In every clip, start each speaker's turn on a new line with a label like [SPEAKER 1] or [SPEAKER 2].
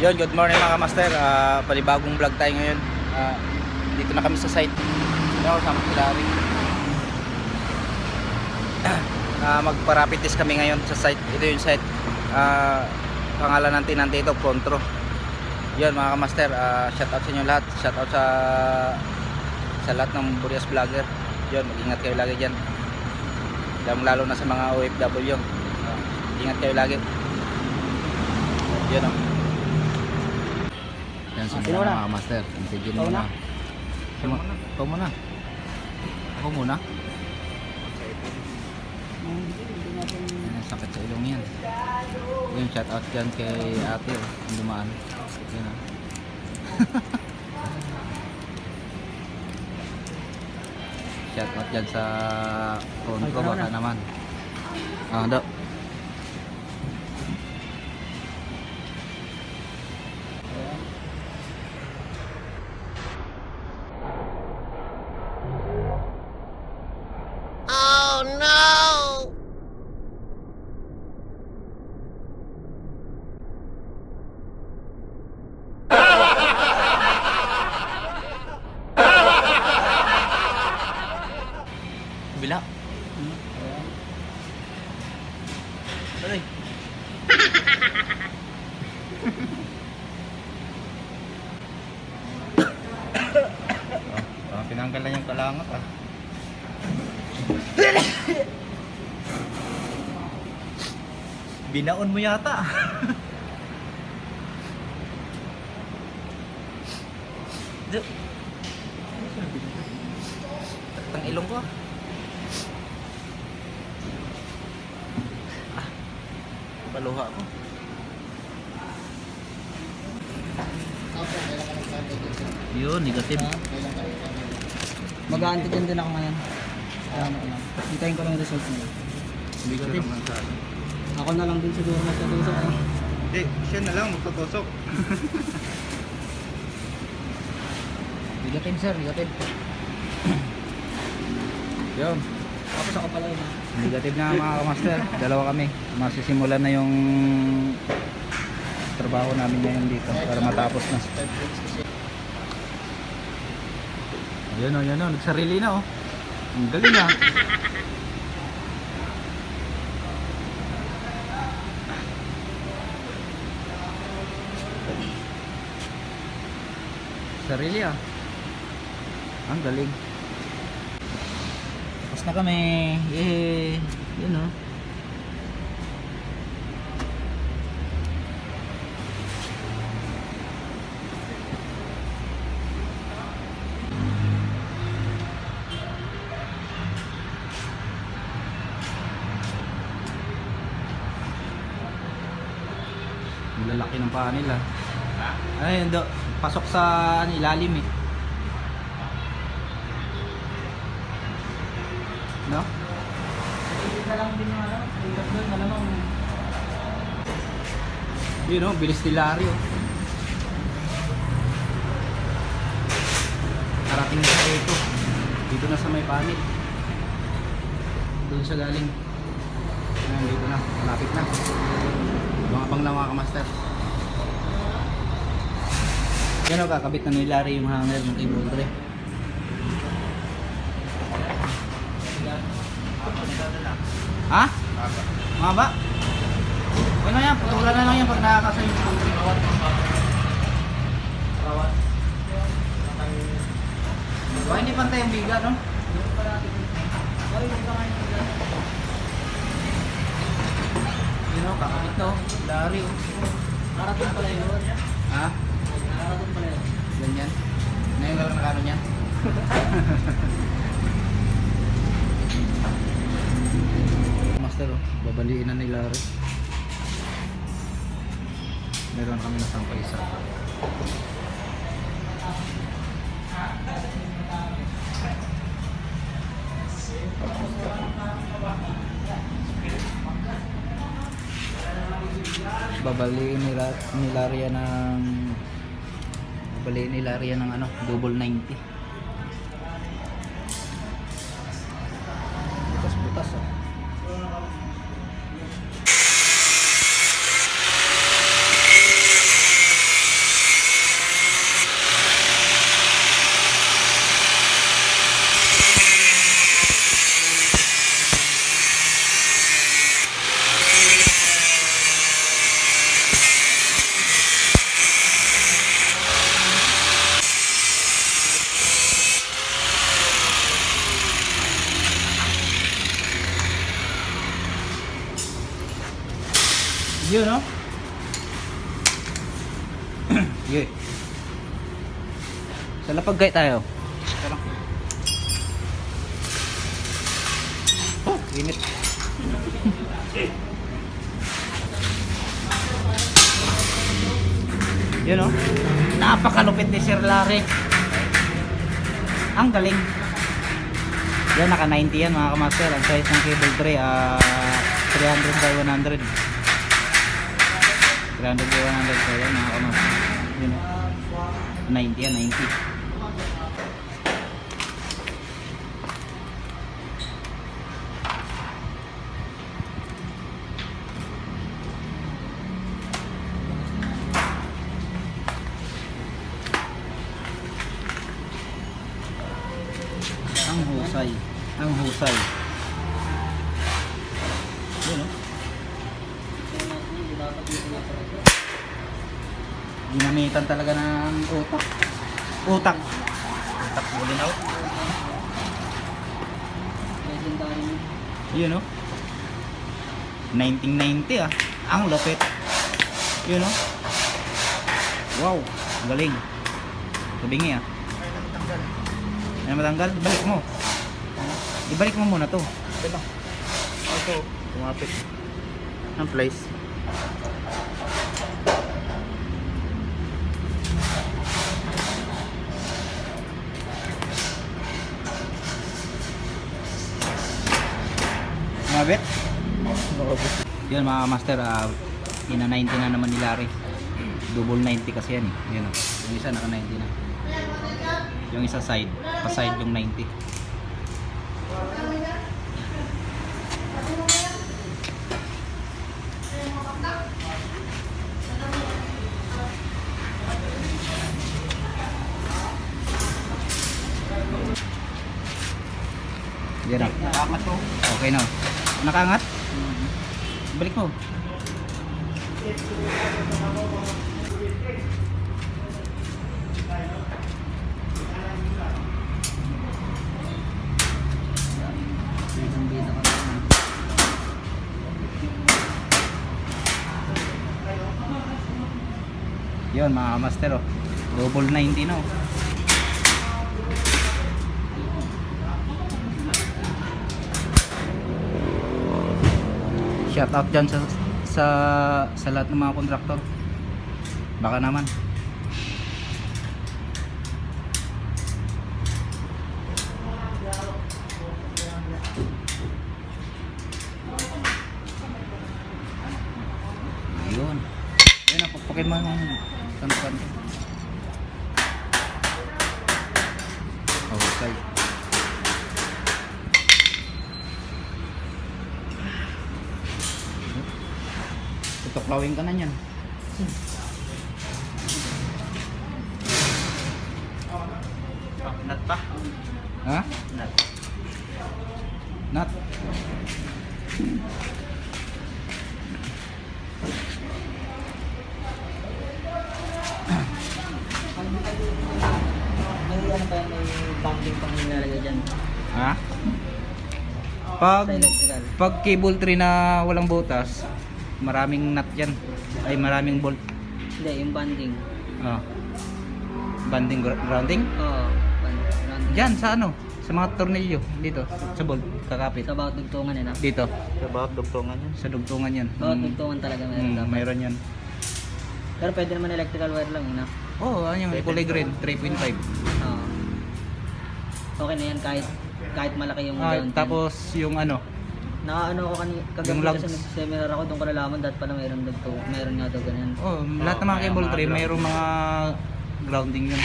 [SPEAKER 1] Yun, good morning mga master. Panibagong vlog tayo ngayon. Dito na kami sa site. Yo, sama si Larry. Magpa-rapid test kami ngayon sa site. Ito yung site. Pangalan ng tinante ito, Contro. Yun mga master, shout out sa inyo lahat. Shout out sa lahat ng Burias vlogger. Yun, mag-ingat kayo lagi dyan. Lalo na sa mga OFW. Ingat kayo lagi. Yun o. Yan, sunod na mga master. Antigin mo na. Ikaw muna. Ako muna. Yan, sakit sa ilong yan. Yung shout out dyan kay ate yung dumaan. Yan o. Shout out dyan sa Contro baka naman. Do. Bila. Aray. Pinanggal na yung kalangat Binaon mo yata. Tang ilong ko. Paluha ko. Yun, negative.
[SPEAKER 2] Mag-antigen din ako ngayon. Hintayin ko lang yung result nila.
[SPEAKER 1] Negative.
[SPEAKER 2] Ako na lang din siguro magtatusok.
[SPEAKER 1] Hindi, siya na lang magtutusok.
[SPEAKER 2] Negative sir, negative.
[SPEAKER 1] Yun.
[SPEAKER 2] Tapos ako pala yun.
[SPEAKER 1] Negative na mga kamaster. Dalawa kami. Masisimulan na yung trabaho namin ngayon dito para matapos na. Ayun o, nagsarili na o. Ang galing ah. Sarili ah. Ang galing. Tapos na kami. Yun o. Ang lalaki ng paa nila. Ay, pasok sa ilalim eh. No?
[SPEAKER 2] Isa lang din yung ano. Ikat doon, malamang.
[SPEAKER 1] Yun o, bilis ni Larry o. Karating na sa ito. Dito na sa may panel. Doon siya galing. Ayan, dito na. Malapit na. Abang-abang lang mga kamaster. Yan o, kakabit na ni Larry yung hanger ng cable tray. Ha? Mahaba? Ano yan? Putulan na lang yan pag nakakasa yung rawat. Baka hindi pantay ang biga, no? Yun o, kakabit na o. Larry o.
[SPEAKER 2] Narating pala yun.
[SPEAKER 1] Ha?
[SPEAKER 2] Narating pala yun.
[SPEAKER 1] Ganyan? Ngayon ka lang nakano niyan? Master oh, babaliin na ni Larry. Meron kami na sampa isa. Babaliin ni Larry yan ng ano, double 90. Butas oh. Yun, no? Yun. Sa lapag guy tayo. Ito lang. Oh, init. Yun, no? Napakalupit ni Sir Larry. Ang galing. Yan, naka 90 yan mga kamaster. Ang size ng cable tray 300 by 100. 300 by 100 so yan mga kamaster. Yun, 90 yan, 90. Ang husay. Ang husay. Yun, no? Ginamitan talaga ng utak. Utak. Utak bulin out. Yun, no? 1990 ah. Ang lupit. Yun, no? Wow. Galing. Sabingi ah. Ay matanggal, ibalik mo. Ibalik mo muna to. Ito. Ito, tumapit. Ang place. Mabit? Yun mga master, ina 90 na naman ni Larry. Double 90 kasi yan eh. Yun, yung isa naka 90 na. Yung isa side, pa-side yung 90. Yan na. Nakaangat ko. Okay na. Nakaangat? Balik mo. Yun mga master, oh. Double 90 no. Shout out dyan sa lahat ng mga kontraktor. Baka naman. Ayun. Ayun na, pagpakin mo yung kanto-kanto. Okay. Tutuklawin ka na yan. Nut pa? Ha? Nut. Nut.
[SPEAKER 2] May ano ba yan, may bonding pang nilalagay dyan
[SPEAKER 1] Ha?
[SPEAKER 2] sa electrical.
[SPEAKER 1] Pag cable tree na walang butas, maraming nut yan. Ay maraming bolt.
[SPEAKER 2] Hindi, yung bonding.
[SPEAKER 1] Oh. Banding grounding?
[SPEAKER 2] Oo, bonding.
[SPEAKER 1] Diyan sa ano? Sa mga tornilyo dito sa bolt kakapit.
[SPEAKER 2] Sa bawat dugtungan eh, no?
[SPEAKER 1] Dito. Sa bawat dugtungan yan. Sa dugtungan yan.
[SPEAKER 2] Bawat dugtungan talaga meron dapat.
[SPEAKER 1] Mayroon yan.
[SPEAKER 2] Pero pwede naman electrical wire lang, no?
[SPEAKER 1] Oo, ano yung kulay green, 3.5.
[SPEAKER 2] Oo. Okay na yan kahit malaki yung ground.
[SPEAKER 1] Tapos yung ano,
[SPEAKER 2] Nakaano ko kagabi
[SPEAKER 1] yung
[SPEAKER 2] kasi
[SPEAKER 1] lugs.
[SPEAKER 2] nag-seminar ako, doon ko nalaman dahil pala meron nga daw ganyan.
[SPEAKER 1] lahat ng mga cable tray mayroong mga grounding yun.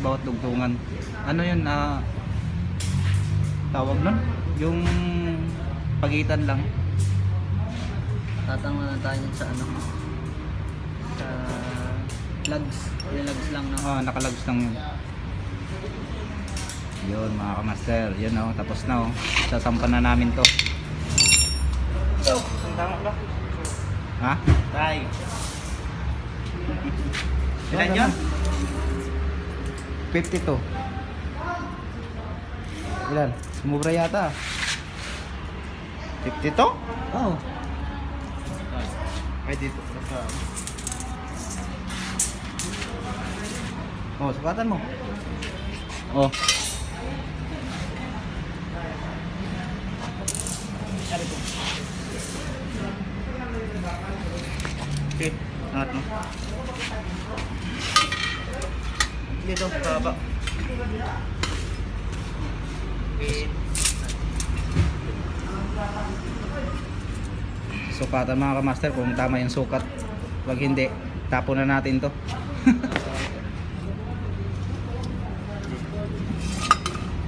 [SPEAKER 1] Bawat dugtungan. Ano yun, tawag nun? Yung pagitan lang.
[SPEAKER 2] Tatang na tayo sa ano, sa lugs. Yung lugs lang, no?
[SPEAKER 1] Nakalugs lang yun. Yun mga kamaster, yun oh, tapos na oh. Sasampan na namin to.
[SPEAKER 2] Ang tama ba?
[SPEAKER 1] Ha?
[SPEAKER 2] Bye.
[SPEAKER 1] Ilan yun? 52. Ilan? Sumubra yata. 52?
[SPEAKER 2] Oo.
[SPEAKER 1] Ay, dito. Oh, sukatan mo. Oh. Okay, angat mo. Dito, baba. Okay. Sukatan mga kamaster kung tama yung sukat. Pag hindi, tapon na natin to.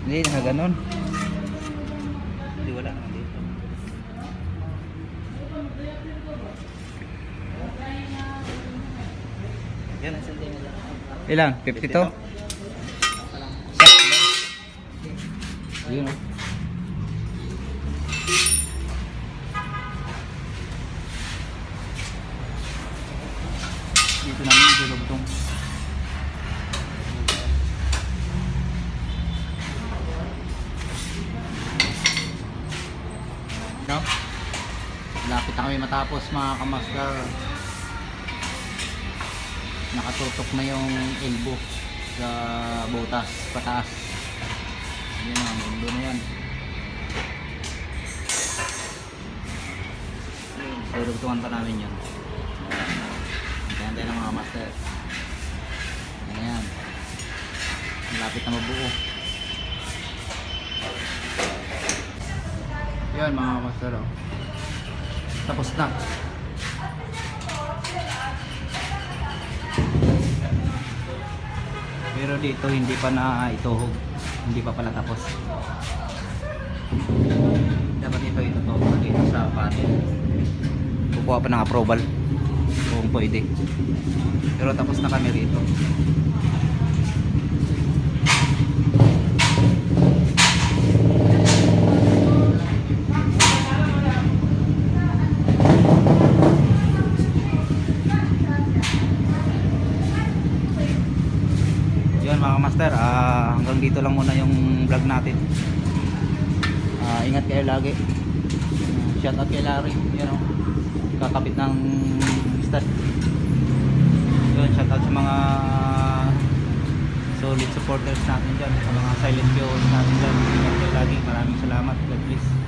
[SPEAKER 1] Hindi, nakaganon. Hindi, wala naman dito. Yan. Ilan? 52? Yun o. Dito namin idulugtong. No? Lapit na kami matapos mga kamaster. Nakatutok na yung elbow sa butas pataas. Yan ang mundo na yan. Dudugtungan pa namin yun. Ganyan tayo ng mga master. Ayan. Malapit na mabuo. Yan mga master. Oh. Tapos na. Pero dito hindi pa na ituhog. Hindi pa pala tapos. Dapat ito itutuhog dito sa panel. Kukuha pa ng approval kung pwede. Pero tapos na kami rito. Yun mga master, hanggang dito lang muna yung vlog natin. Ingat kayo lagi. Shout out kay Larry, you know, kakabit ng stud. Yun, shout out sa mga solid supporters natin dyan, sa mga silent viewers natin dyan. Ingat kayo lagi, maraming salamat. God bless.